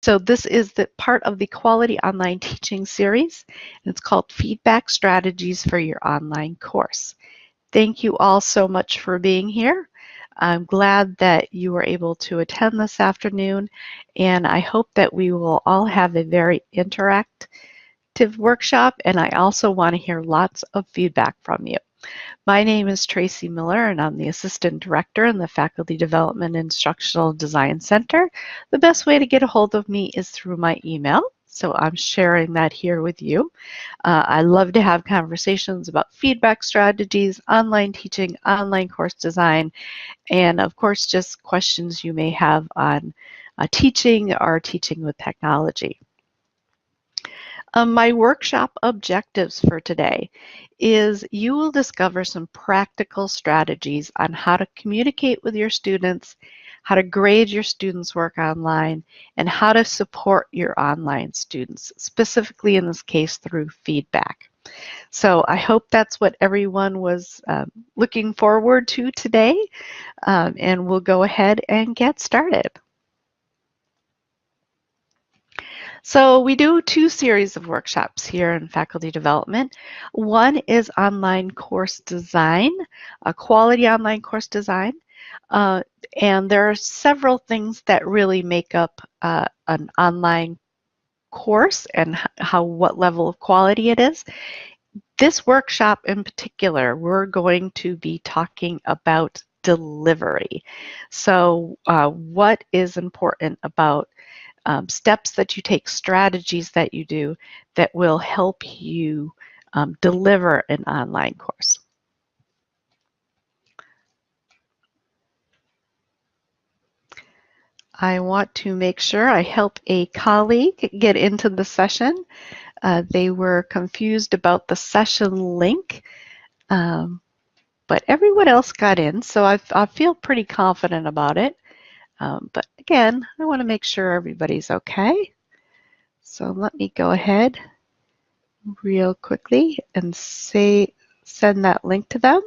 So this is the part of the Quality Online Teaching series, and it's called Feedback Strategies for Your Online Course. Thank you all so much for being here. I'm glad that you were able to attend this afternoon, and I hope that we will all have a very interactive workshop, and I also want to hear lots of feedback from you. My name is Tracy Miller, and I'm the Assistant Director in the Faculty Development Instructional Design Center. The best way to get a hold of me is through my email, so I'm sharing that here with you. I love to have conversations about feedback strategies, online teaching, online course design, and of course, just questions you may have on teaching or teaching with technology. My workshop objectives for today is you will discover some practical strategies on how to communicate with your students, how to grade your students' work online, and how to support your online students, specifically in this case through feedback. So I hope that's what everyone was looking forward to today, and we'll go ahead and get started. So we do two series of workshops here in faculty development. One is online course design, a quality online course design. And there are several things that really make up an online course and what level of quality it is. This workshop in particular, we're going to be talking about delivery. So what is important about steps that you take, strategies that you do that will help you deliver an online course. I want to make sure I help a colleague get into the session. They were confused about the session link, but everyone else got in, so I feel pretty confident about it. But again, I want to make sure everybody's okay. So let me go ahead real quickly and send that link to them.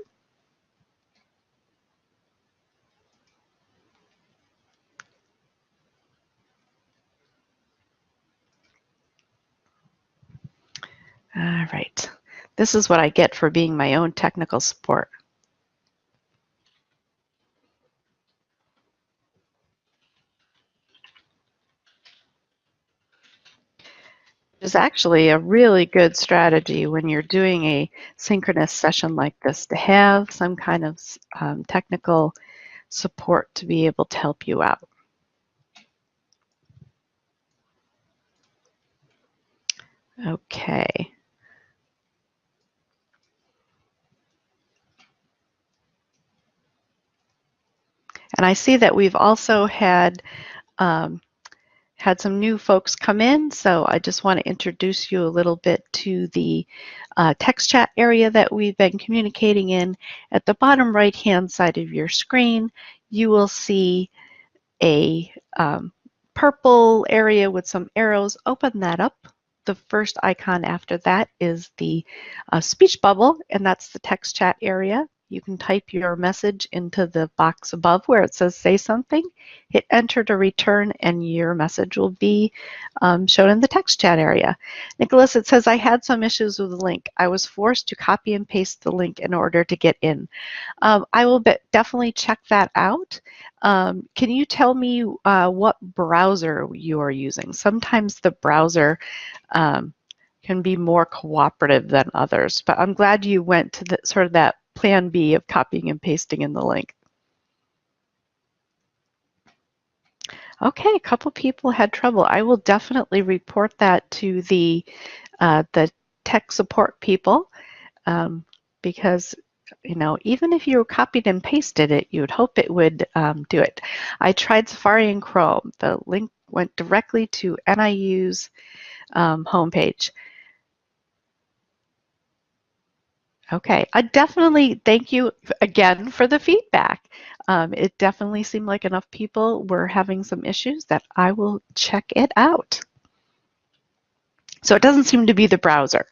All right. This is what I get for being my own technical support. It's actually a really good strategy when you're doing a synchronous session like this to have some kind of technical support to be able to help you out. Okay. And I see that we've also had some new folks come in, so I just want to introduce you a little bit to the text chat area that we've been communicating in. At the bottom right-hand side of your screen, you will see a purple area with some arrows. Open that up. The first icon after that is the speech bubble, and that's the text chat area. You can type your message into the box above where it says say something, hit enter to return, and your message will be shown in the text chat area. Nicholas, it says I had some issues with the link. I was forced to copy and paste the link in order to get in. I will definitely check that out. Can you tell me what browser you are using? Sometimes the browser can be more cooperative than others, but I'm glad you went to sort of that plan B of copying and pasting in the link. Okay, a couple people had trouble. I will definitely report that to the tech support people because, you know, even if you copied and pasted it, you would hope it would do it. I tried Safari and Chrome. The link went directly to NIU's homepage. Okay, I definitely thank you again for the feedback. It definitely seemed like enough people were having some issues that I will check it out. So it doesn't seem to be the browser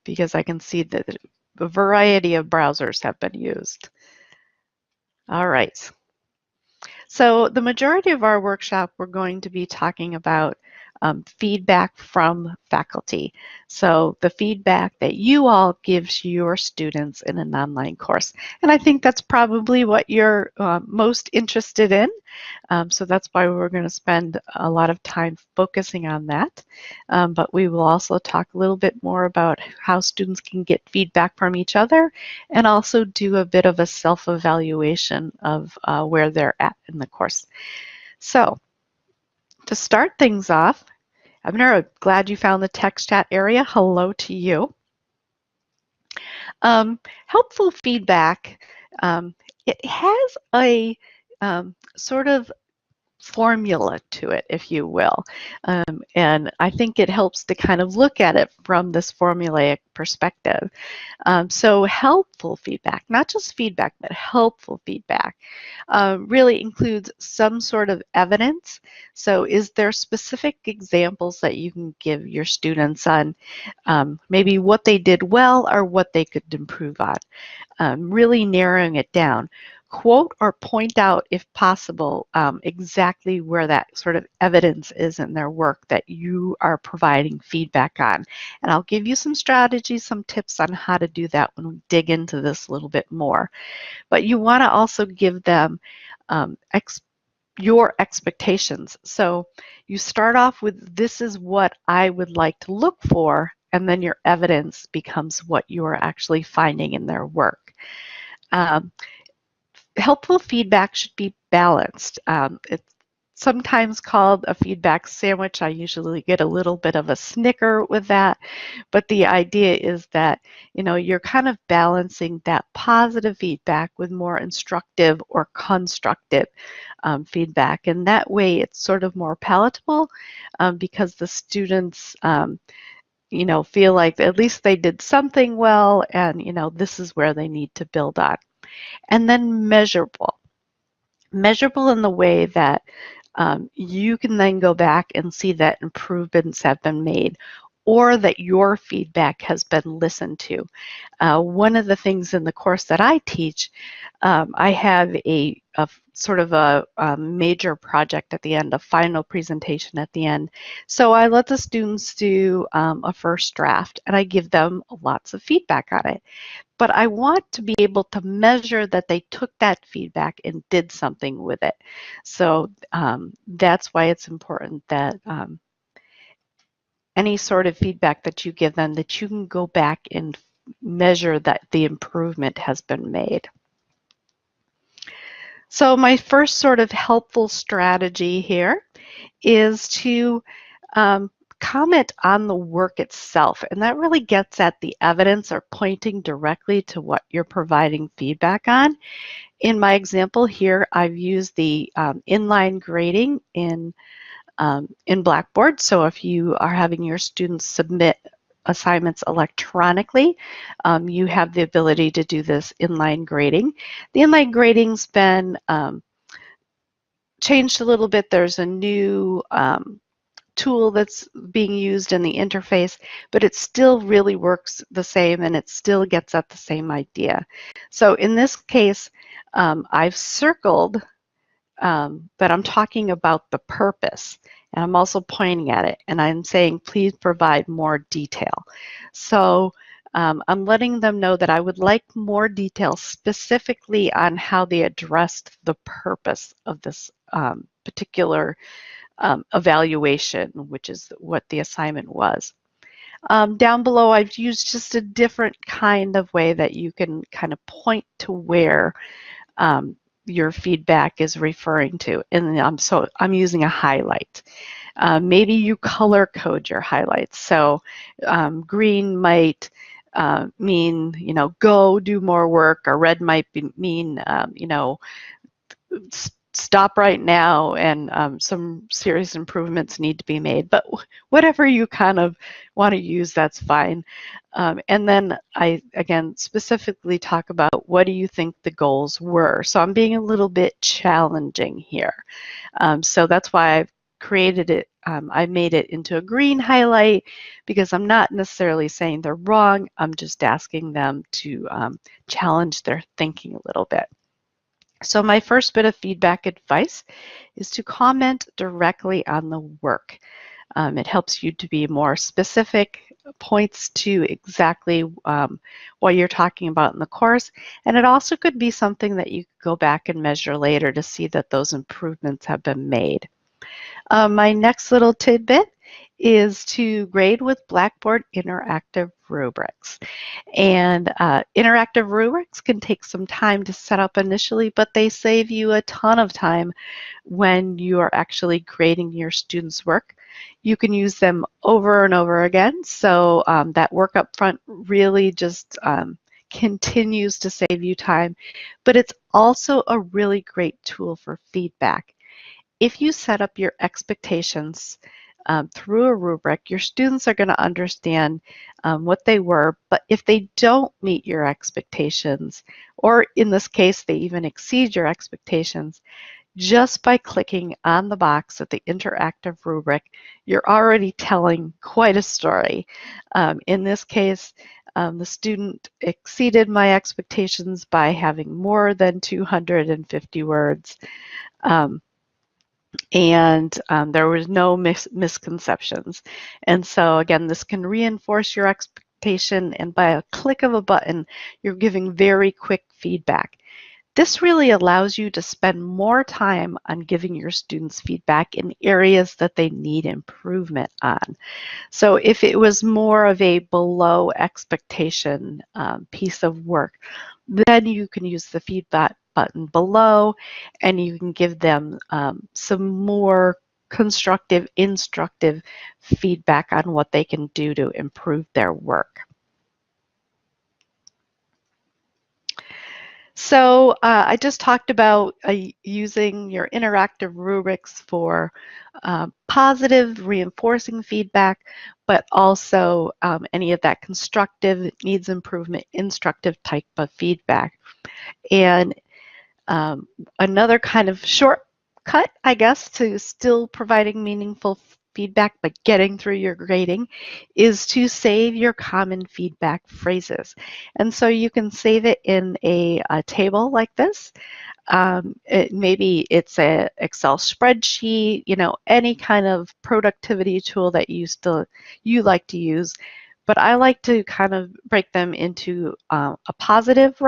because I can see that a variety of browsers have been used. All right. So the majority of our workshop, we're going to be talking about feedback from faculty. So the feedback that you all gives your students in an online course. And I think that's probably what you're most interested in. So that's why we're going to spend a lot of time focusing on that. But we will also talk a little bit more about how students can get feedback from each other and also do a bit of a self-evaluation of where they're at in the course. So to start things off, Abner, glad you found the text chat area. Hello to you. Helpful feedback, it has a sort of formula to it, if you will. And I think it helps to kind of look at it from this formulaic perspective. So helpful feedback, not just feedback, but helpful feedback, really includes some sort of evidence. So is there specific examples that you can give your students on maybe what they did well or what they could improve on? Really narrowing it down. Quote or point out, if possible, exactly where that sort of evidence is in their work that you are providing feedback on. And I'll give you some strategies, some tips on how to do that when we dig into this a little bit more. But you want to also give them your expectations. So you start off with, this is what I would like to look for, and then your evidence becomes what you are actually finding in their work. Helpful feedback should be balanced. It's sometimes called a feedback sandwich. I usually get a little bit of a snicker with that, but the idea is that, you're kind of balancing that positive feedback with more instructive or constructive feedback. And that way it's sort of more palatable because the students feel like at least they did something well, and this is where they need to build on. And then measurable. Measurable in the way that you can then go back and see that improvements have been made or that your feedback has been listened to. One of the things in the course that I teach, I have a sort of a major project at the end, a final presentation at the end. So I let the students do a first draft and I give them lots of feedback on it. But I want to be able to measure that they took that feedback and did something with it. So that's why it's important that any sort of feedback that you give them, that you can go back and measure that the improvement has been made. So my first sort of helpful strategy here is to comment on the work itself, and that really gets at the evidence or pointing directly to what you're providing feedback on. In my example here, I've used the inline grading in Blackboard. So if you are having your students submit assignments electronically, you have the ability to do this inline grading. The inline grading's been changed a little bit. There's a new tool that's being used in the interface, but it still really works the same and it still gets at the same idea. So in this case, I've circled that I'm talking about the purpose, and I'm also pointing at it and I'm saying, please provide more detail. So I'm letting them know that I would like more detail specifically on how they addressed the purpose of this particular evaluation, which is what the assignment was. Down below, I've used just a different kind of way that you can kind of point to where your feedback is referring to. And so I'm using a highlight. Maybe you color code your highlights. So green might mean, go do more work, or red might mean, stop right now and some serious improvements need to be made. But whatever you kind of want to use, that's fine. And then I, again, specifically talk about what do you think the goals were. So I'm being a little bit challenging here. So that's why I've created it. I made it into a green highlight because I'm not necessarily saying they're wrong. I'm just asking them to challenge their thinking a little bit. So my first bit of feedback advice is to comment directly on the work. It helps you to be more specific, points to exactly what you're talking about in the course, and it also could be something that you could go back and measure later to see that those improvements have been made. My next little tidbit is to grade with Blackboard interactive rubrics. And interactive rubrics can take some time to set up initially, but they save you a ton of time when you are actually grading your students' work. You can use them over and over again, so that work up front really just continues to save you time, but it's also a really great tool for feedback. If you set up your expectations through a rubric, your students are going to understand what they were, but if they don't meet your expectations, or in this case, they even exceed your expectations, just by clicking on the box of the interactive rubric, you're already telling quite a story. In this case, the student exceeded my expectations by having more than 250 words. And there was no misconceptions. And so again, this can reinforce your expectation, and by a click of a button, you're giving very quick feedback. This really allows you to spend more time on giving your students feedback in areas that they need improvement on. So if it was more of a below expectation piece of work, then you can use the feedback button below and you can give them some more constructive, instructive feedback on what they can do to improve their work. So I just talked about using your interactive rubrics for positive, reinforcing feedback, but also any of that constructive, needs improvement, instructive type of feedback. And another kind of shortcut, I guess, to still providing meaningful feedback but getting through your grading is to save your common feedback phrases. And so you can save it in a table like this. Maybe it's a Excel spreadsheet, you know, any kind of productivity tool that you like to use. But I like to kind of break them into a positive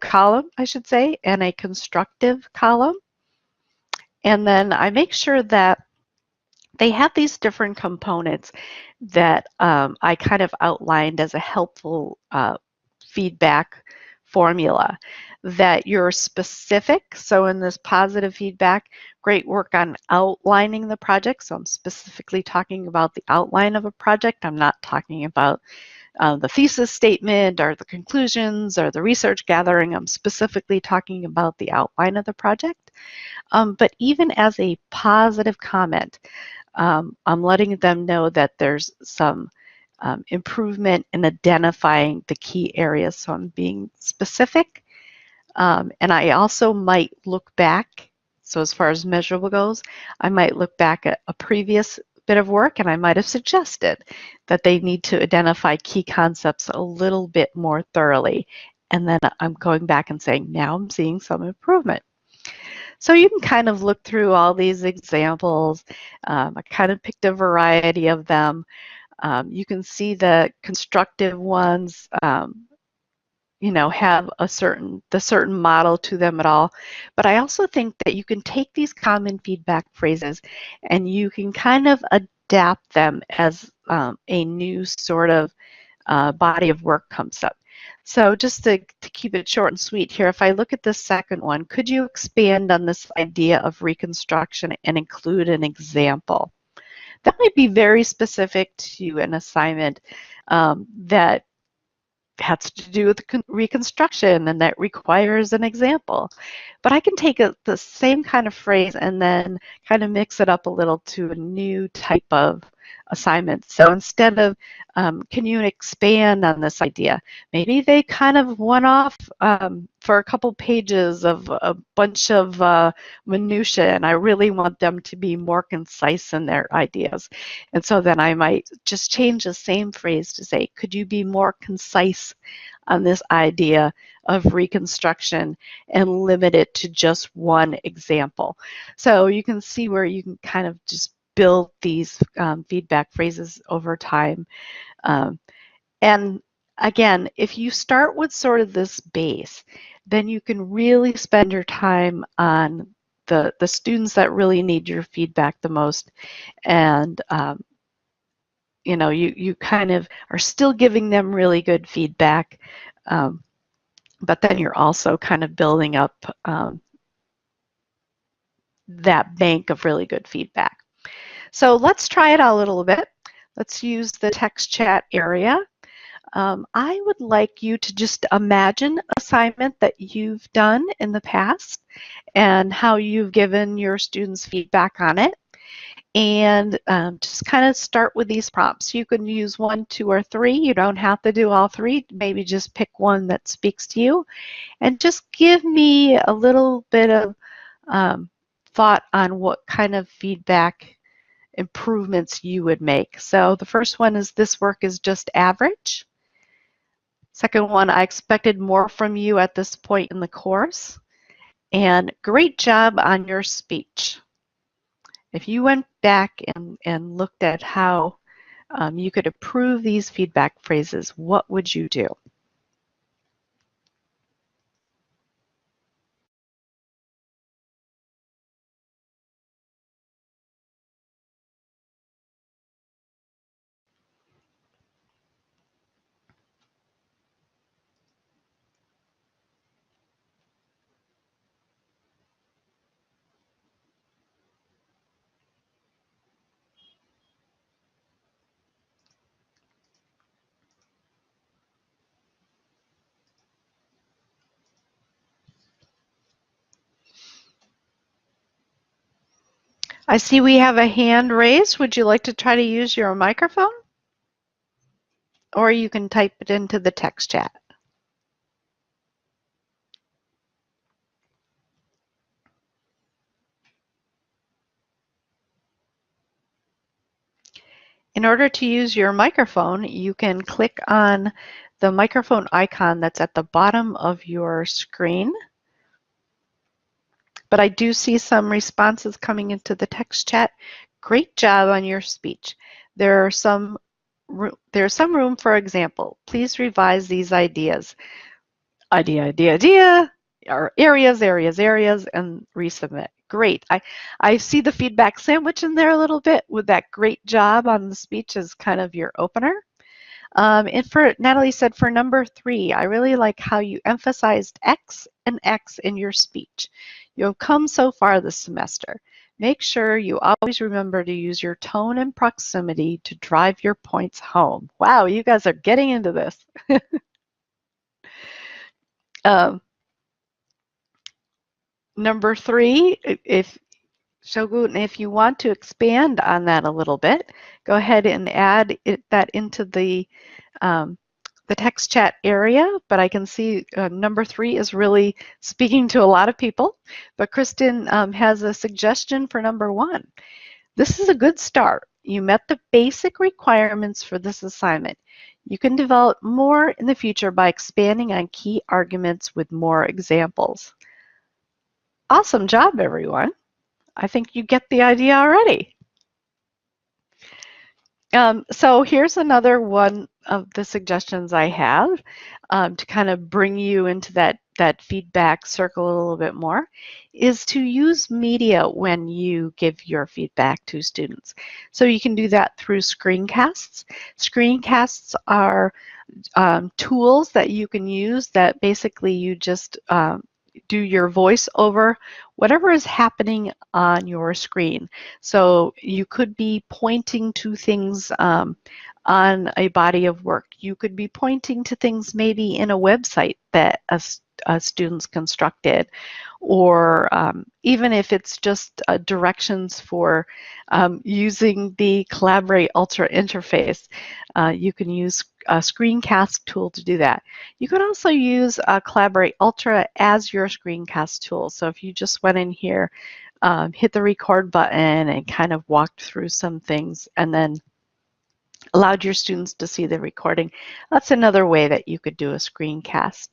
column, I should say, and a constructive column. And then I make sure that they have these different components that I kind of outlined as a helpful feedback formula. That you're specific. So in this positive feedback, great work on outlining the project. So I'm specifically talking about the outline of a project. I'm not talking about the thesis statement or the conclusions or the research gathering. I'm specifically talking about the outline of the project. But even as a positive comment, I'm letting them know that there's some improvement in identifying the key areas. So I'm being specific. And I also might look back. So as far as measurable goes, I might look back at a previous bit of work and I might have suggested that they need to identify key concepts a little bit more thoroughly. And then I'm going back and saying, now I'm seeing some improvement. So you can kind of look through all these examples. I kind of picked a variety of them. You can see the constructive ones, you know, have the certain model to them at all. But I also think that you can take these common feedback phrases and you can kind of adapt them as a new sort of body of work comes up. So just to keep it short and sweet here, if I look at this second one, could you expand on this idea of reconstruction and include an example? That might be very specific to an assignment that has to do with reconstruction and that requires an example. But I can take the same kind of phrase and then kind of mix it up a little to a new type of assignment. So instead of, can you expand on this idea? Maybe they kind of went off for a couple pages of a bunch of minutia, and I really want them to be more concise in their ideas. And so then I might just change the same phrase to say, could you be more concise on this idea of reconstruction and limit it to just one example? So you can see where you can kind of just build these feedback phrases over time. And again, if you start with sort of this base, then you can really spend your time on the students that really need your feedback the most. And you know, you kind of are still giving them really good feedback, but then you're also kind of building up that bank of really good feedback. So let's try it out a little bit. Let's use the text chat area. I would like you to just imagine an assignment that you've done in the past and how you've given your students feedback on it. And just kind of start with these prompts. You can use 1, 2, or 3. You don't have to do all 3. Maybe just pick one that speaks to you. And just give me a little bit of thought on what kind of feedback improvements you would make. So the first one is, this work is just average. Second one, I expected more from you at this point in the course. And great job on your speech. If you went back and looked at how you could improve these feedback phrases, what would you do? I see we have a hand raised. Would you like to try to use your microphone? Or you can type it into the text chat. In order to use your microphone, you can click on the microphone icon that's at the bottom of your screen. But I do see some responses coming into the text chat. Great job on your speech. There's some room for example. Please revise these ideas. Idea, or areas, and resubmit. Great. I see the feedback sandwich in there a little bit with that great job on the speech as kind of your opener. And for Natalie said, for number 3, I really like how you emphasized X and X in your speech. You have come so far this semester. Make sure you always remember to use your tone and proximity to drive your points home. Wow, you guys are getting into this. Number 3, if Shogun, if you want to expand on that a little bit, go ahead and add that into the text chat area. But I can see number 3 is really speaking to a lot of people. But Kristen has a suggestion for number 1. This is a good start. You met the basic requirements for this assignment. You can develop more in the future by expanding on key arguments with more examples. Awesome job, everyone. I think you get the idea already. So here's another one of the suggestions I have to kind of bring you into that feedback circle a little bit more, is to use media when you give your feedback to students. So you can do that through screencasts. Screencasts are tools that you can use that basically you just do your voice over whatever is happening on your screen. So you could be pointing to things on a body of work. You could be pointing to things maybe in a website that students constructed, or even if it's just directions for using the Collaborate Ultra interface, you can use a screencast tool to do that. You can also use Collaborate Ultra as your screencast tool. So if you just went in here, hit the record button and kind of walked through some things and then allowed your students to see the recording, that's another way that you could do a screencast.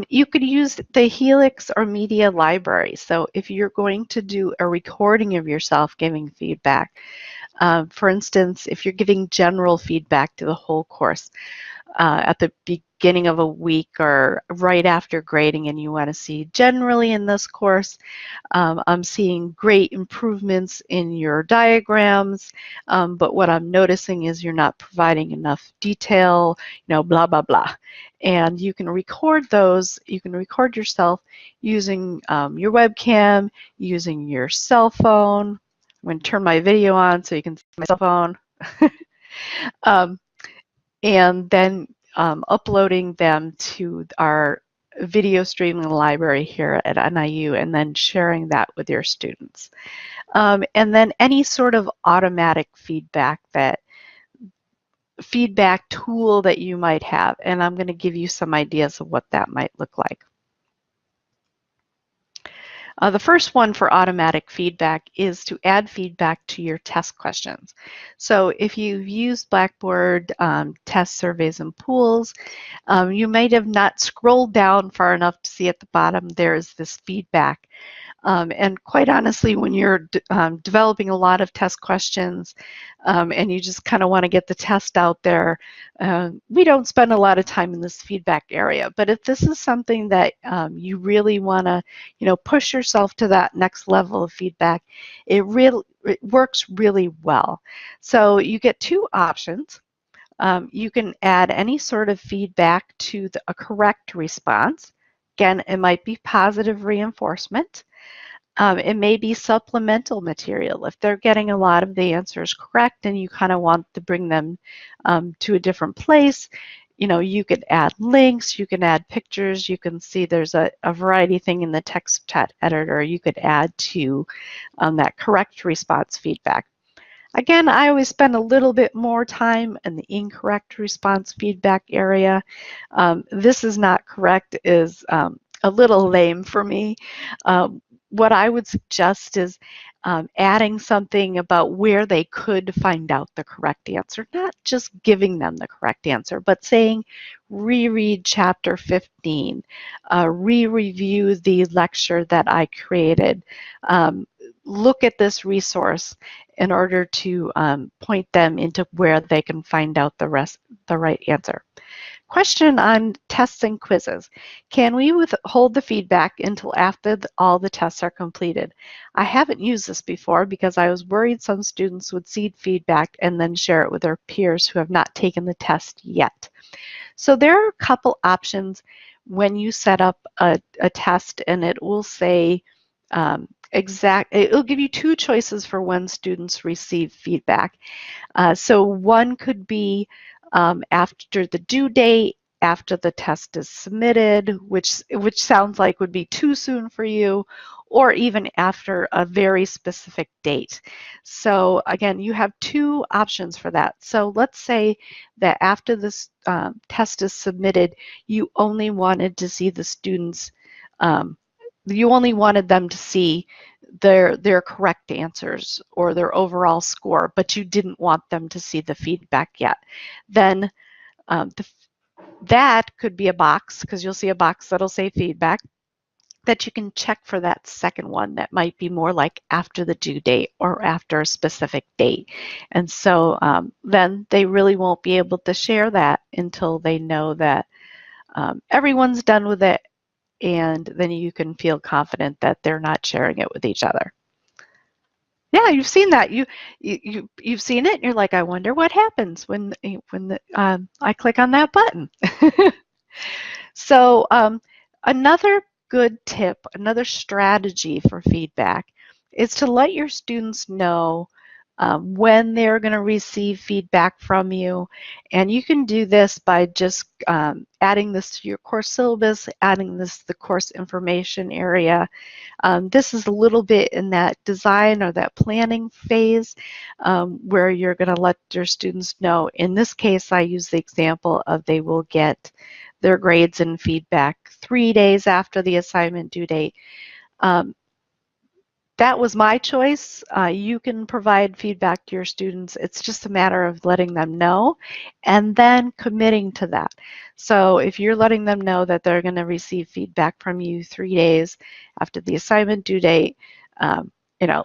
You could use the Helix or Media Library. So if you're going to do a recording of yourself giving feedback, for instance, if you're giving general feedback to the whole course at the beginning of a week or right after grading, and you want to see generally in this course, I'm seeing great improvements in your diagrams, but what I'm noticing is you're not providing enough detail, blah, blah, blah. And you can record those, you can record yourself using your webcam, using your cell phone. I'm going to turn my video on so you can see my cell phone. And then uploading them to our video streaming library here at NIU and then sharing that with your students. And then any sort of automatic feedback tool that you might have. And I'm going to give you some ideas of what that might look like. The first one for automatic feedback is to add feedback to your test questions. So if you've used Blackboard test surveys and pools, you might have not scrolled down far enough to see at the bottom there is this feedback. And quite honestly, when you're developing a lot of test questions and you just kind of want to get the test out there, we don't spend a lot of time in this feedback area. But if this is something that you really want to, push yourself to that next level of feedback, it works really well. So you get two options. You can add any sort of feedback to a correct response. Again, it might be positive reinforcement. It may be supplemental material. If they're getting a lot of the answers correct and you kind of want to bring them to a different place, you could add links, you can add pictures, you can see there's a variety thing in the text chat editor you could add to that correct response feedback. Again, I always spend a little bit more time in the incorrect response feedback area. This is not correct is a little lame for me. What I would suggest is adding something about where they could find out the correct answer, not just giving them the correct answer, but saying, reread chapter 15, re-review the lecture that I created, look at this resource in order to point them into where they can find out the right answer. Question on tests and quizzes. Can we withhold the feedback until after all the tests are completed? I haven't used this before because I was worried some students would seed feedback and then share it with their peers who have not taken the test yet. So there are a couple options when you set up a test, and it will say it'll give you two choices for when students receive feedback. So one could be after the due date, after the test is submitted, which sounds like would be too soon for you, or even after a very specific date. So again, you have two options for that. So let's say that after this test is submitted, you only wanted to see the students, you only wanted them to see their correct answers or their overall score, but you didn't want them to see the feedback yet. Then that could be a box, because you'll see a box that'll say feedback, that you can check for that second one that might be more like after the due date or after a specific date. And so then they really won't be able to share that until they know that everyone's done with it, and then you can feel confident that they're not sharing it with each other. Yeah, you've seen that. You've seen it, and you're like, I wonder what happens when I click on that button. So another good tip, another strategy for feedback is to let your students know when they're going to receive feedback from you. And you can do this by just adding this to your course syllabus, adding this to the course information area. This is a little bit in that design or that planning phase where you're going to let your students know. In this case, I use the example of they will get their grades and feedback 3 days after the assignment due date. That was my choice. You can provide feedback to your students. It's just a matter of letting them know and then committing to that. So if you're letting them know that they're going to receive feedback from you 3 days after the assignment due date, you know,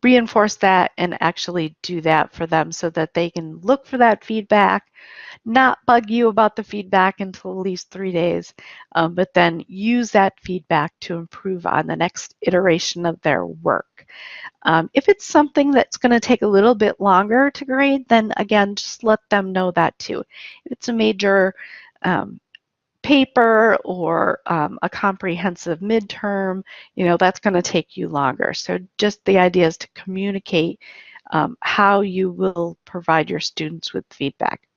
reinforce that and actually do that for them so that they can look for that feedback, not bug you about the feedback until at least 3 days, but then use that feedback to improve on the next iteration of their work. If it's something that's going to take a little bit longer to grade, then again, just let them know that too. If it's a major paper or a comprehensive midterm, that's going to take you longer. So just the idea is to communicate how you will provide your students with feedback.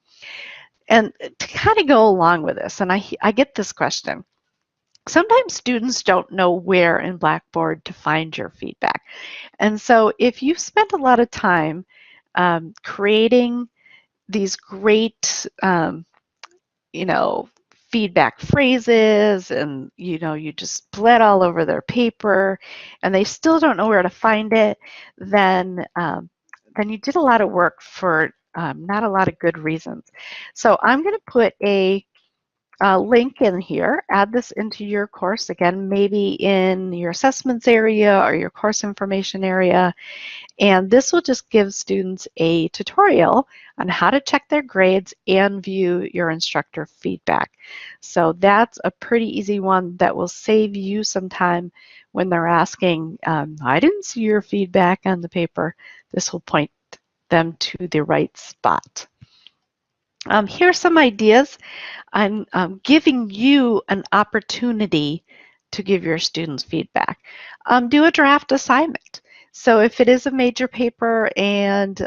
And to kind of go along with this, and I get this question. Sometimes students don't know where in Blackboard to find your feedback. And so if you've spent a lot of time creating these great, feedback phrases and, you just bled all over their paper and they still don't know where to find it, then you did a lot of work for not a lot of good reasons. So I'm going to put a link in here, add this into your course, again, maybe in your assessments area or your course information area. And this will just give students a tutorial on how to check their grades and view your instructor feedback. So that's a pretty easy one that will save you some time when they're asking, I didn't see your feedback on the paper. This will point them to the right spot. Here's some ideas on giving you an opportunity to give your students feedback. Do a draft assignment. So if it is a major paper and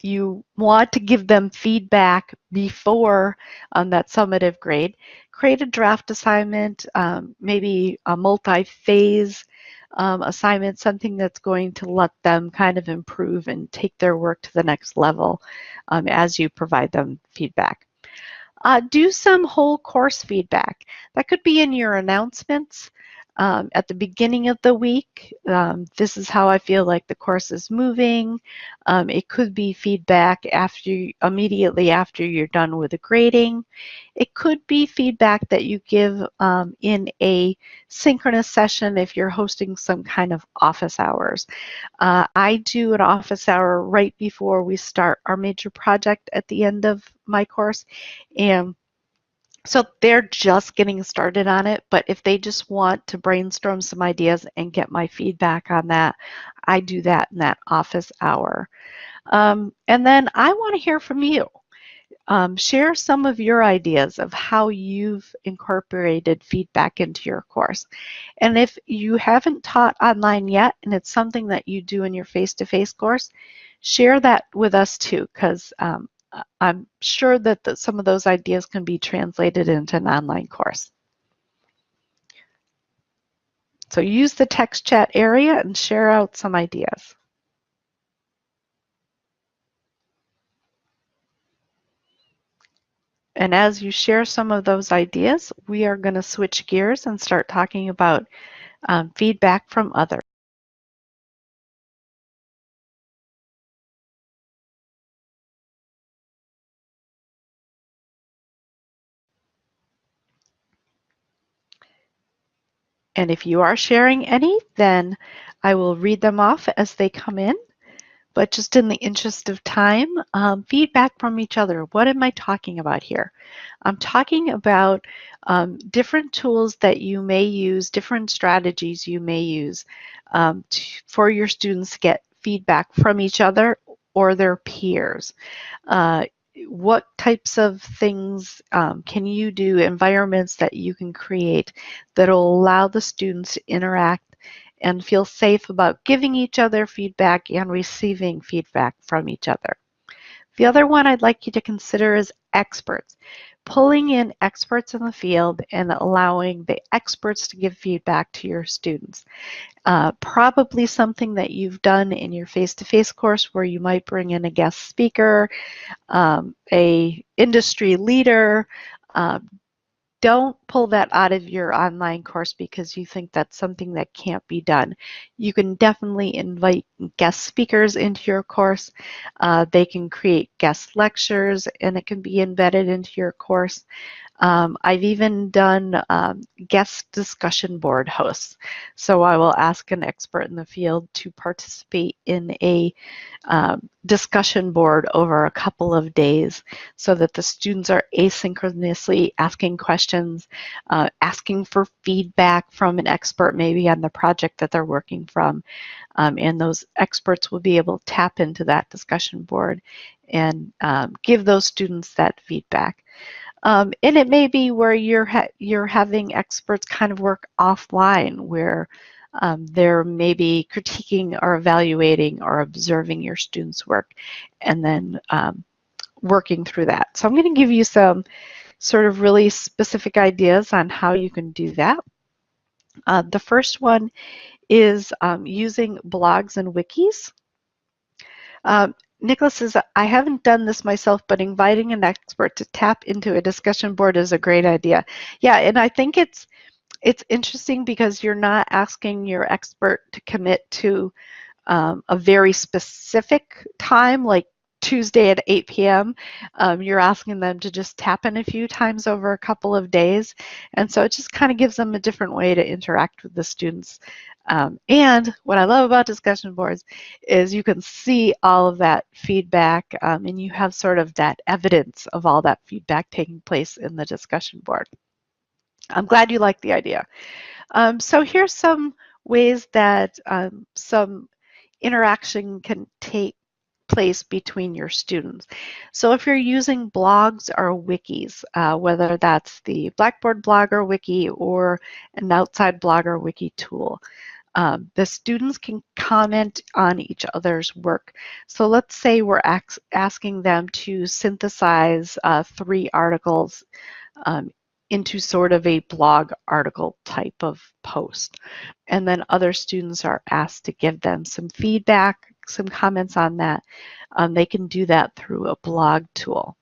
you want to give them feedback before that summative grade, create a draft assignment, maybe a multi-phase assignment, something that's going to let them kind of improve and take their work to the next level as you provide them feedback. Do some whole course feedback. That could be in your announcements at the beginning of the week. This is how I feel like the course is moving. It could be feedback immediately after you're done with the grading. It could be feedback that you give in a synchronous session if you're hosting some kind of office hours. I do an office hour right before we start our major project at the end of my course. And so they're just getting started on it, but if they just want to brainstorm some ideas and get my feedback on that, I do that in that office hour. And then I want to hear from you. Share some of your ideas of how you've incorporated feedback into your course. And if you haven't taught online yet and it's something that you do in your face-to-face course, share that with us too, because I'm sure that some of those ideas can be translated into an online course. So use the text chat area and share out some ideas. And as you share some of those ideas, we are going to switch gears and start talking about feedback from others. And if you are sharing any, then I will read them off as they come in. But just in the interest of time, feedback from each other. What am I talking about here? I'm talking about different tools that you may use, different strategies you may use for your students to get feedback from each other or their peers. What types of things can you do, environments that you can create that will allow the students to interact and feel safe about giving each other feedback and receiving feedback from each other. The other one I'd like you to consider is experts. Pulling in experts in the field and allowing the experts to give feedback to your students. Probably something that you've done in your face-to-face course where you might bring in a guest speaker, a industry leader. Don't pull that out of your online course because you think that's something that can't be done. You can definitely invite guest speakers into your course. They can create guest lectures and it can be embedded into your course. I've even done guest discussion board hosts. So I will ask an expert in the field to participate in a discussion board over a couple of days so that the students are asynchronously asking questions, asking for feedback from an expert maybe on the project that they're working from. And those experts will be able to tap into that discussion board and give those students that feedback. And it may be where you're having experts kind of work offline, where they're maybe critiquing or evaluating or observing your students' work, and then working through that. So I'm going to give you some sort of really specific ideas on how you can do that. The first one is using blogs and wikis. Nicholas says, I haven't done this myself, but inviting an expert to tap into a discussion board is a great idea. Yeah, and I think it's interesting because you're not asking your expert to commit to a very specific time, like Tuesday at 8 p.m. You're asking them to just tap in a few times over a couple of days. And so it just kind of gives them a different way to interact with the students. And what I love about discussion boards is you can see all of that feedback and you have sort of that evidence of all that feedback taking place in the discussion board. I'm glad you like the idea. So here's some ways that some interaction can take place between your students. So if you're using blogs or wikis, whether that's the Blackboard Blogger Wiki or an outside Blogger Wiki tool, the students can comment on each other's work. So let's say we're asking them to synthesize 3 articles into sort of a blog article type of post. And then other students are asked to give them some feedback, some comments on that. They can do that through a blog tool.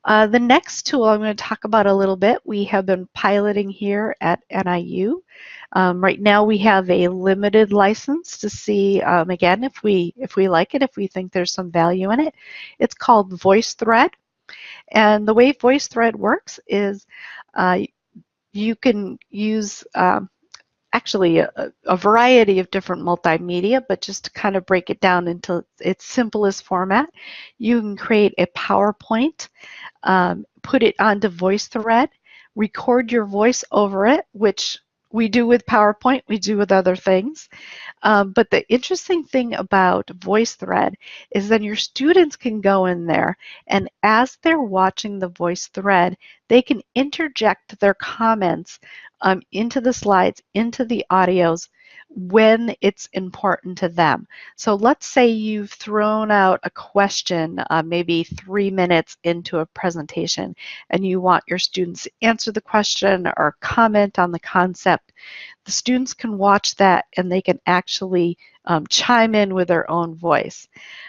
The next tool I'm going to talk about a little bit, we have been piloting here at NIU. Right now we have a limited license to see, again, if we like it, if we think there's some value in it. It's called VoiceThread. And the way VoiceThread works is you can use actually a variety of different multimedia, but just to kind of break it down into its simplest format, you can create a PowerPoint, put it onto VoiceThread, record your voice over it, which we do with PowerPoint, we do with other things. But the interesting thing about VoiceThread is then your students can go in there and as they're watching the VoiceThread, they can interject their comments into the slides, into the audios when it's important to them. So let's say you've thrown out a question maybe 3 minutes into a presentation and you want your students to answer the question or comment on the concept. The students can watch that and they can actually chime in with their own voice.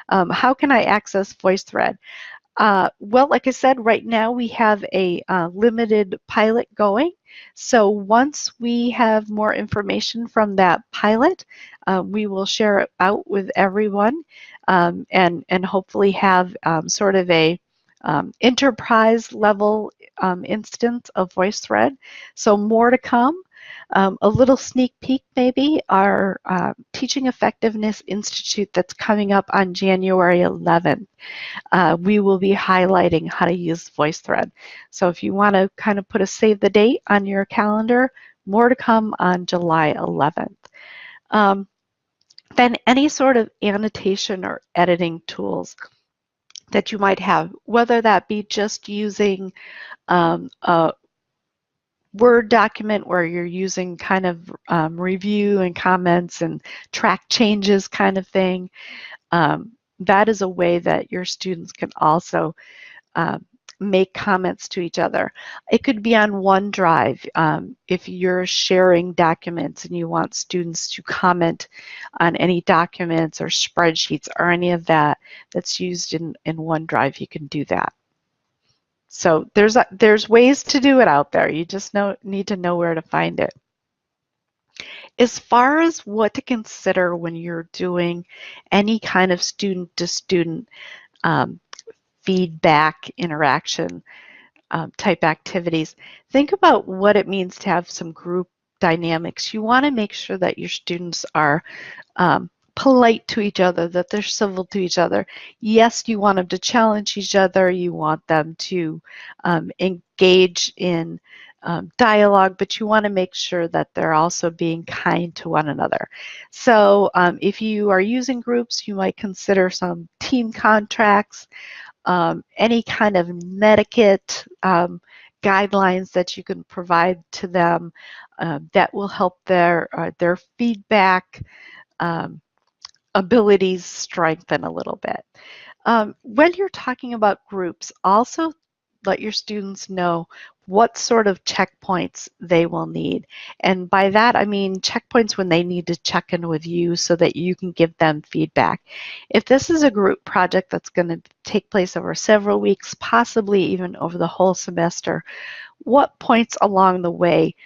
How can I access VoiceThread? Well, like I said, right now we have a limited pilot going. So once we have more information from that pilot, we will share it out with everyone and hopefully have sort of a enterprise level instance of VoiceThread. So more to come. A little sneak peek maybe, our Teaching Effectiveness Institute that's coming up on January 11th. We will be highlighting how to use VoiceThread. So if you want to kind of put a save the date on your calendar, more to come on July 11th. Then any sort of annotation or editing tools that you might have, whether that be just using a Word document where you're using kind of review and comments and track changes kind of thing. That is a way that your students can also make comments to each other. It could be on OneDrive. If you're sharing documents and you want students to comment on any documents or spreadsheets or any of that that's used in OneDrive, you can do that. So there's ways to do it out there. You just need to know where to find it. As far as what to consider when you're doing any kind of student-to-student feedback interaction type activities, think about what it means to have some group dynamics. You want to make sure that your students are polite to each other, that they're civil to each other. Yes, you want them to challenge each other. You want them to engage in dialogue, but you want to make sure that they're also being kind to one another. So if you are using groups, you might consider some team contracts, any kind of etiquette guidelines that you can provide to them that will help their feedback abilities strengthen a little bit. When you're talking about groups, also let your students know what sort of checkpoints they will need. And by that, I mean checkpoints when they need to check in with you so that you can give them feedback. If this is a group project that's going to take place over several weeks, possibly even over the whole semester, what points along the way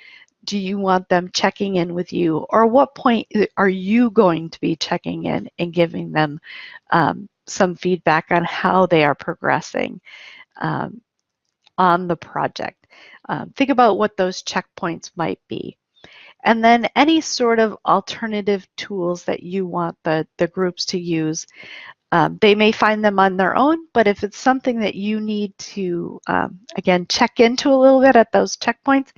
do you want them checking in with you, or what point are you going to be checking in and giving them some feedback on how they are progressing on the project? Think about what those checkpoints might be. And then any sort of alternative tools that you want the groups to use. They may find them on their own, but if it's something that you need to, again, check into a little bit at those checkpoints,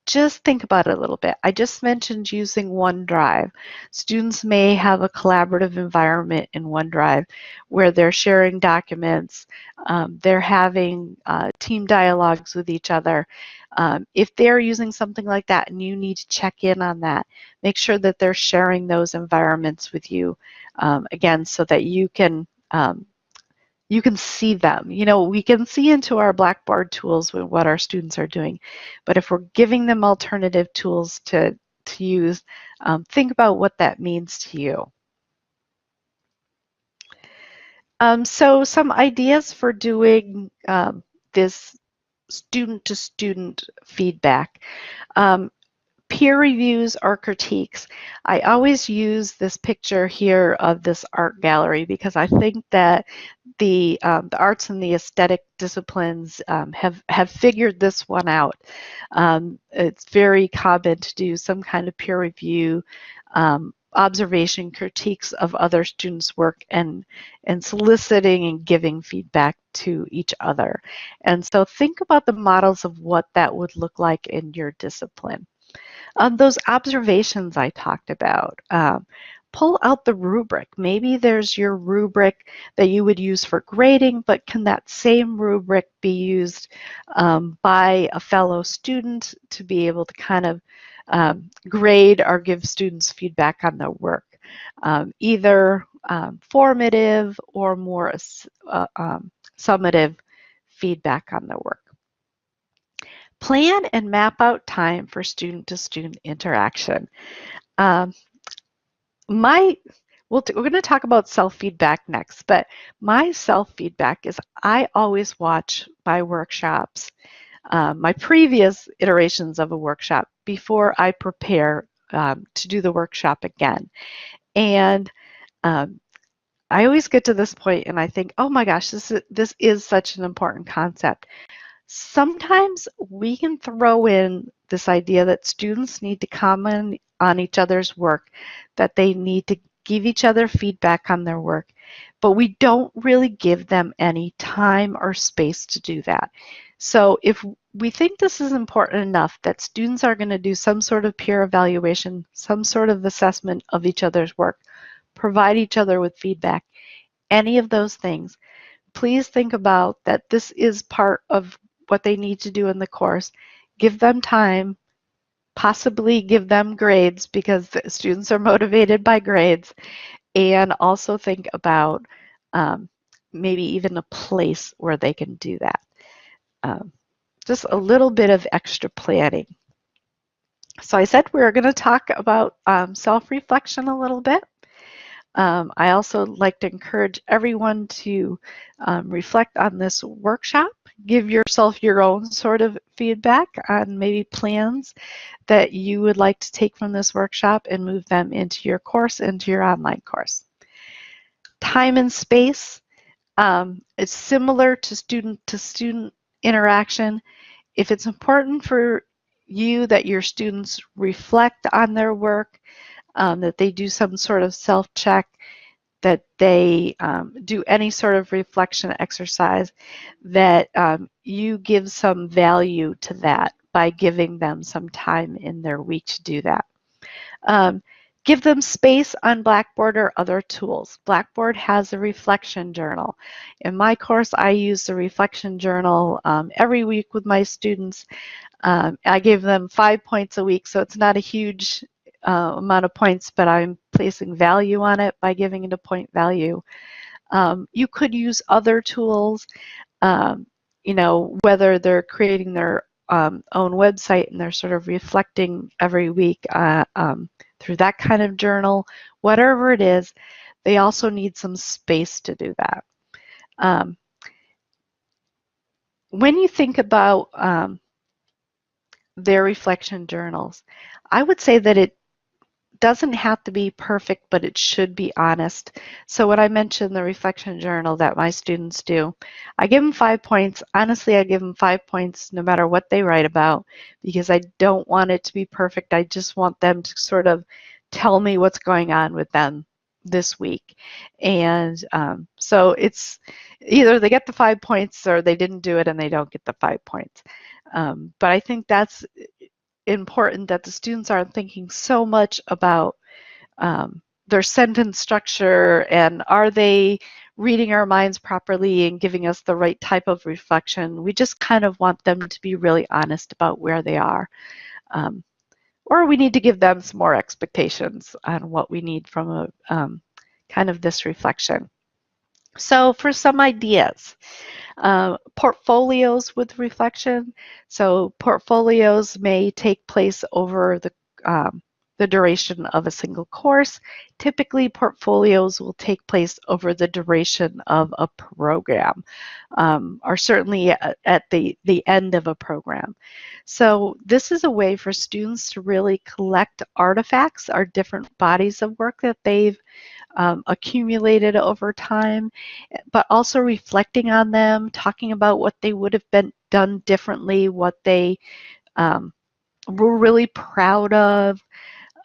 just think about it a little bit. I just mentioned using OneDrive. Students may have a collaborative environment in OneDrive where they're sharing documents, they're having team dialogues with each other. If they're using something like that and you need to check in on that, make sure that they're sharing those environments with you, again, so that you can see them. You know, we can see into our Blackboard tools with what our students are doing, but if we're giving them alternative tools to use, think about what that means to you. So some ideas for doing this student-to-student feedback. Peer reviews or critiques. I always use this picture here of this art gallery because I think that the arts and the aesthetic disciplines have figured this one out. It's very common to do some kind of peer review, observation, critiques of other students' work, and soliciting and giving feedback to each other. And so think about the models of what that would look like in your discipline. Those observations I talked about, pull out the rubric. Maybe there's your rubric that you would use for grading, but can that same rubric be used by a fellow student to be able to kind of grade or give students feedback on their work? Either formative or more summative feedback on their work. Plan and map out time for student-to-student interaction. We're going to talk about self-feedback next, but my self-feedback is I always watch my workshops, my previous iterations of a workshop before I prepare to do the workshop again. And I always get to this point and I think, oh my gosh, this is such an important concept. Sometimes we can throw in this idea that students need to comment on each other's work, that they need to give each other feedback on their work, but we don't really give them any time or space to do that. So if we think this is important enough that students are going to do some sort of peer evaluation, some sort of assessment of each other's work, provide each other with feedback, any of those things, please think about that this is part of what they need to do in the course. give them time, possibly give them grades because the students are motivated by grades, and also think about maybe even a place where they can do that. Um, just a little bit of extra planning. So I said we were going to talk about self-reflection a little bit. I also like to encourage everyone to reflect on this workshop. Give yourself your own sort of feedback on maybe plans that you would like to take from this workshop and move them into your course, into your online course. Time and space is similar to student interaction. If it's important for you that your students reflect on their work, that they do some sort of self-check, that they do any sort of reflection exercise, that you give some value to that by giving them some time in their week to do that. Give them space on Blackboard or other tools. Blackboard has a reflection journal. In my course, I use the reflection journal every week with my students. I give them 5 points a week, so it's not a huge amount of points, but I'm placing value on it by giving it a point value. You could use other tools, you know, whether they're creating their own website and they're sort of reflecting every week through that kind of journal, whatever it is, they also need some space to do that. When you think about their reflection journals, I would say that it doesn't have to be perfect, but it should be honest. So when I mentioned the reflection journal that my students do, I give them 5 points. Honestly, I give them 5 points no matter what they write about, because I don't want it to be perfect. I just want them to sort of tell me what's going on with them this week. And so it's either they get the 5 points or they didn't do it and they don't get the 5 points. But I think that's important, that the students aren't thinking so much about their sentence structure and are they reading our minds properly and giving us the right type of reflection. We just kind of want them to be really honest about where they are. Or we need to give them some more expectations on what we need from a kind of this reflection. So for some ideas, portfolios with reflection. So portfolios may take place over the duration of a single course. Typically, portfolios will take place over the duration of a program, or certainly at the end of a program. So this is a way for students to really collect artifacts or different bodies of work that they've accumulated over time, but also reflecting on them, talking about what they would have been done differently, what they were really proud of.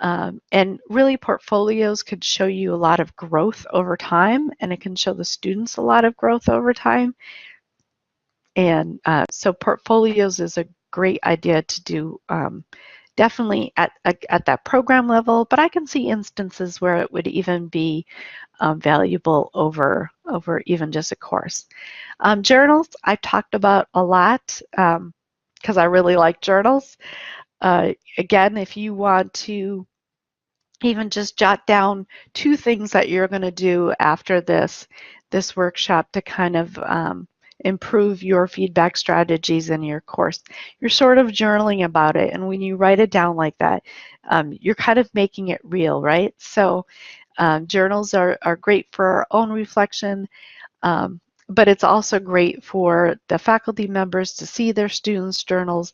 And really, portfolios could show you a lot of growth over time, and it can show the students a lot of growth over time. And so portfolios is a great idea to do definitely at that program level, but I can see instances where it would even be valuable over even just a course. Journals, I've talked about a lot because I really like journals. Again, if you want to even just jot down 2 things that you're going to do after this workshop to kind of improve your feedback strategies in your course. You're sort of journaling about it, and when you write it down like that, you're kind of making it real, right? So journals are great for our own reflection, but it's also great for the faculty members to see their students' journals,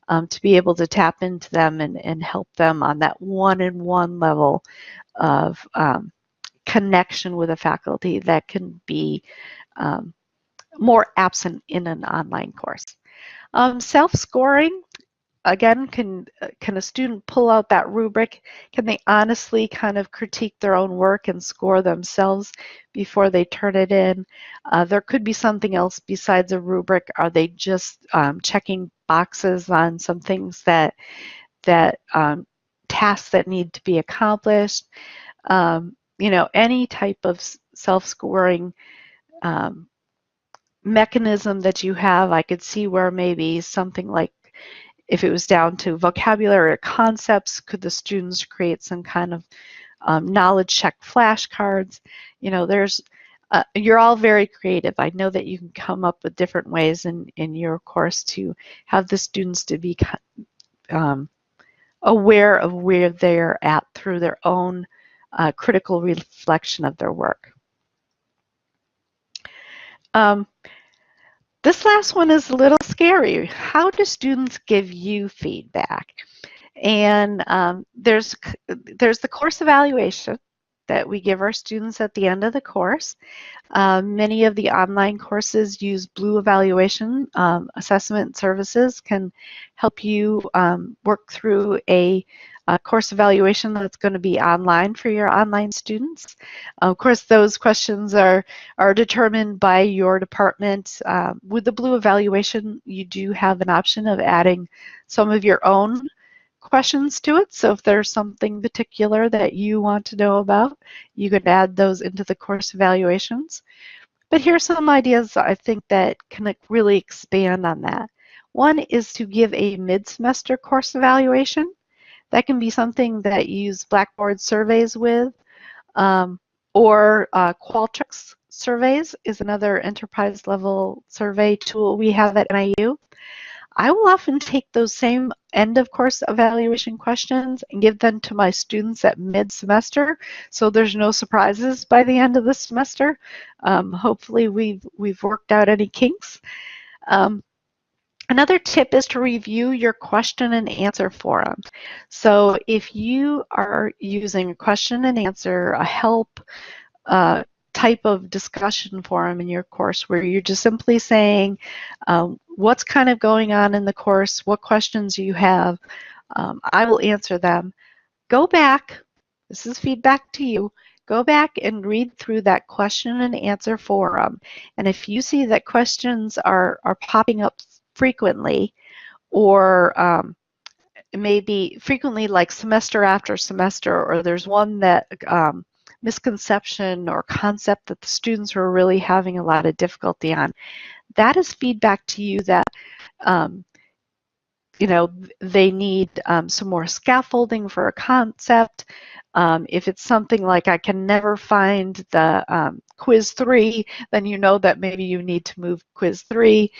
to be able to tap into them and help them on that one-on-one level of connection with a faculty that can be more absent in an online course. Self-scoring, again, can a student pull out that rubric? Can they honestly kind of critique their own work and score themselves before they turn it in? There could be something else besides a rubric. Are they just checking boxes on some things that tasks that need to be accomplished? You know, any type of self-scoring mechanism that you have, I could see where maybe something like If it was down to vocabulary or concepts, could the students create some kind of knowledge check flashcards? You know, you're all very creative. I know that you can come up with different ways in your course to have the students to be aware of where they're at through their own critical reflection of their work. This last one is a little scary. How do students give you feedback? And there's the course evaluation that we give our students at the end of the course. Many of the online courses use Blue evaluation. Assessment services can help you work through a course evaluation that's going to be online for your online students. Of course, those questions are determined by your department. With the Blue evaluation, you do have an option of adding some of your own questions to it. So if there's something particular that you want to know about, you could add those into the course evaluations. But here's some ideas I think that can really expand on that. One is to give a mid-semester course evaluation. That can be something that you use Blackboard surveys with, or Qualtrics surveys is another enterprise level survey tool we have at NIU. I will often take those same end of course evaluation questions and give them to my students at mid-semester, so there's no surprises by the end of the semester. Hopefully we've worked out any kinks. Another tip is to review your question and answer forum. So if you are using a question and answer, a help type of discussion forum in your course where you're just simply saying what's kind of going on in the course, what questions you have, I will answer them. Go back, this is feedback to you, go back and read through that question and answer forum. And if you see that questions are popping up frequently, or maybe frequently like semester after semester, or there's one that misconception or concept that the students were really having a lot of difficulty on, that is feedback to you that you know, they need some more scaffolding for a concept. If it's something like I can never find the quiz 3, then you know that maybe you need to move quiz 3.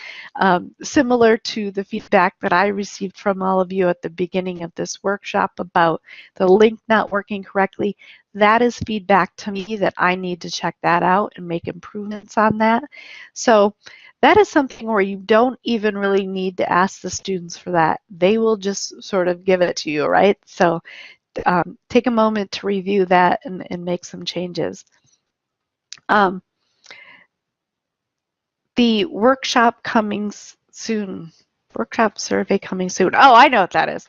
Similar to the feedback that I received from all of you at the beginning of this workshop about the link not working correctly, that is feedback to me that I need to check that out and make improvements on that. So that is something where you don't even really need to ask the students for that. They will just sort of give it to you, right? So take a moment to review that and make some changes. The workshop coming soon. Workshop survey coming soon. Oh, I know what that is.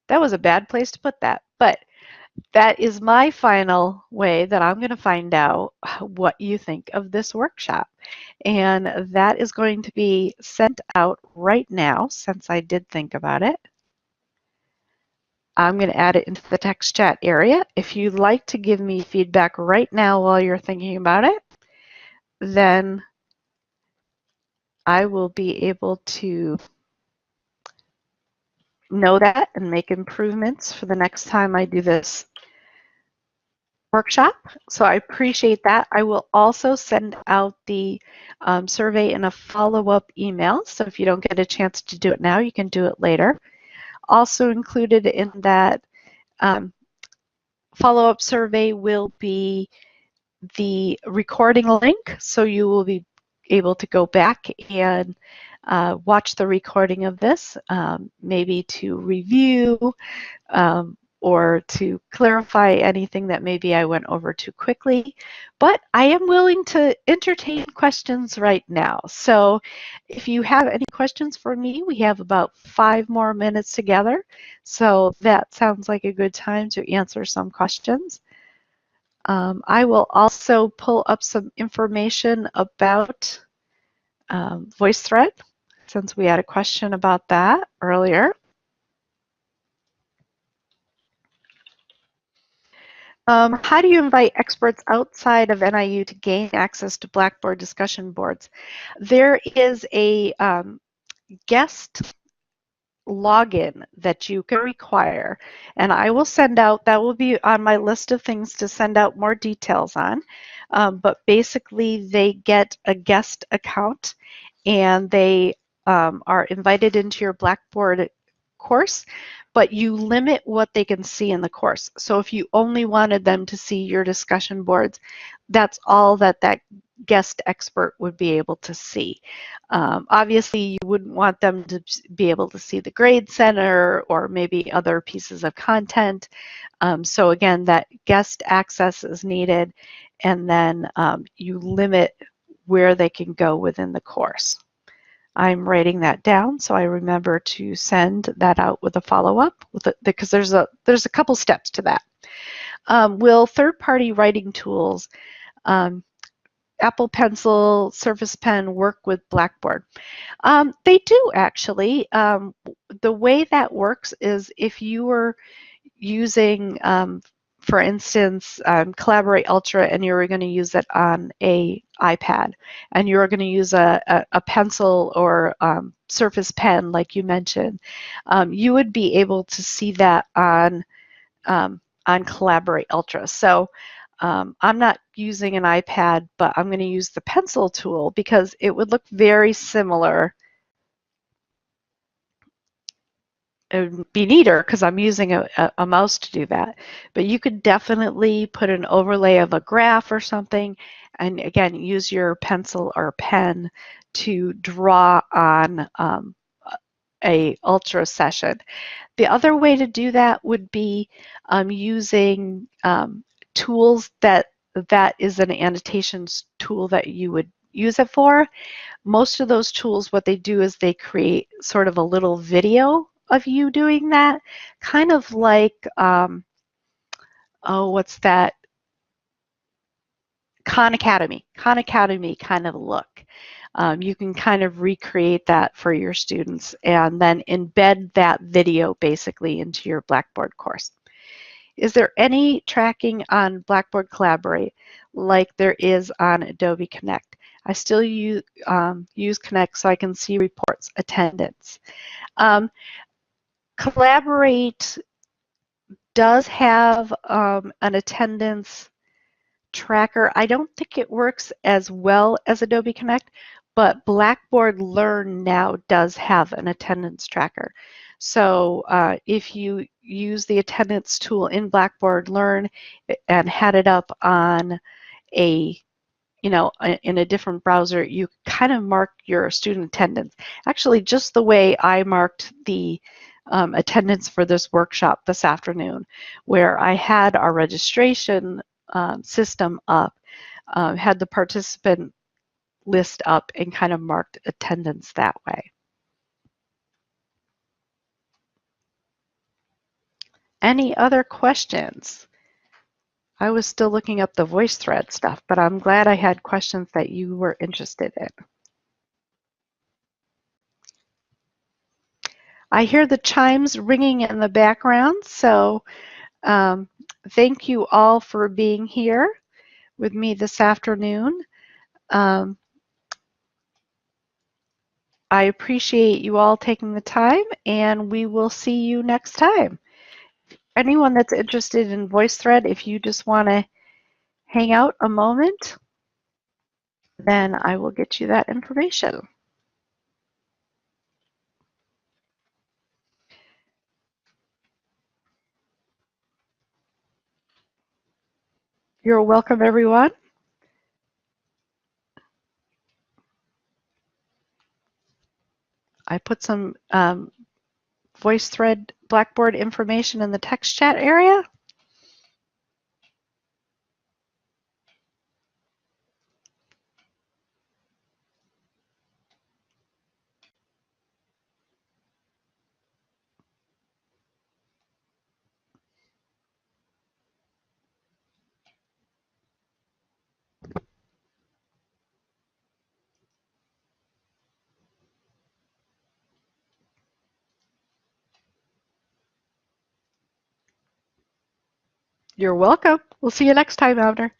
That was a bad place to put that. But that is my final way that I'm going to find out what you think of this workshop. And that is going to be sent out right now, since I did think about it. I'm going to add it into the text chat area. If you'd like to give me feedback right now while you're thinking about it, then I will be able to know that and make improvements for the next time I do this workshop. So I appreciate that. I will also send out the survey in a follow-up email. So if you don't get a chance to do it now, you can do it later. Also included in that follow-up survey will be the recording link. So you will be able to go back and watch the recording of this, maybe to review or to clarify anything that maybe I went over too quickly. But I am willing to entertain questions right now. So if you have any questions for me, we have about 5 more minutes together. So that sounds like a good time to answer some questions. I will also pull up some information about VoiceThread, since we had a question about that earlier. How do you invite experts outside of NIU to gain access to Blackboard discussion boards? There is a guest login that you can require, and I will send out, that will be on my list of things to send out more details on. But basically, they get a guest account and they are invited into your Blackboard course, but you limit what they can see in the course. So if you only wanted them to see your discussion boards, that's all that that guest expert would be able to see. Obviously, you wouldn't want them to be able to see the grade center or maybe other pieces of content. So again, that guest access is needed, and then you limit where they can go within the course. I'm writing that down so I remember to send that out with a follow-up because there's a couple steps to that. Will third-party writing tools, Apple Pencil, Surface Pen, work with Blackboard? They do actually. The way that works is if you were using, for instance, Collaborate Ultra, and you were going to use it on a iPad, and you were going to use a pencil or Surface Pen, like you mentioned, you would be able to see that on Collaborate Ultra. So I'm not using an iPad, but I'm going to use the pencil tool because it would look very similar. It would be neater because I'm using a mouse to do that. But you could definitely put an overlay of a graph or something, and again, use your pencil or pen to draw on a Ultra session. The other way to do that would be using tools that is an annotations tool that you would use it for. Most of those tools, what they do is they create sort of a little video of you doing that, kind of like, oh, what's that? Khan Academy kind of look. You can kind of recreate that for your students and then embed that video basically into your Blackboard course. Is there any tracking on Blackboard Collaborate like there is on Adobe Connect? I still use Connect so I can see reports, attendance. Collaborate does have an attendance tracker. I don't think it works as well as Adobe Connect, but Blackboard Learn now does have an attendance tracker. So if you use the attendance tool in Blackboard Learn and had it up on a, in a different browser, you kind of mark your student attendance. Actually, just the way I marked the attendance for this workshop this afternoon, where I had our registration system up, had the participant list up, and kind of marked attendance that way. Any other questions? I was still looking up the VoiceThread stuff, but I'm glad I had questions that you were interested in. I hear the chimes ringing in the background, so thank you all for being here with me this afternoon. I appreciate you all taking the time, and we will see you next time. Anyone that's interested in VoiceThread, if you just want to hang out a moment, then I will get you that information. You're welcome, everyone. I put some VoiceThread Blackboard information in the text chat area. You're welcome. We'll see you next time, Abner.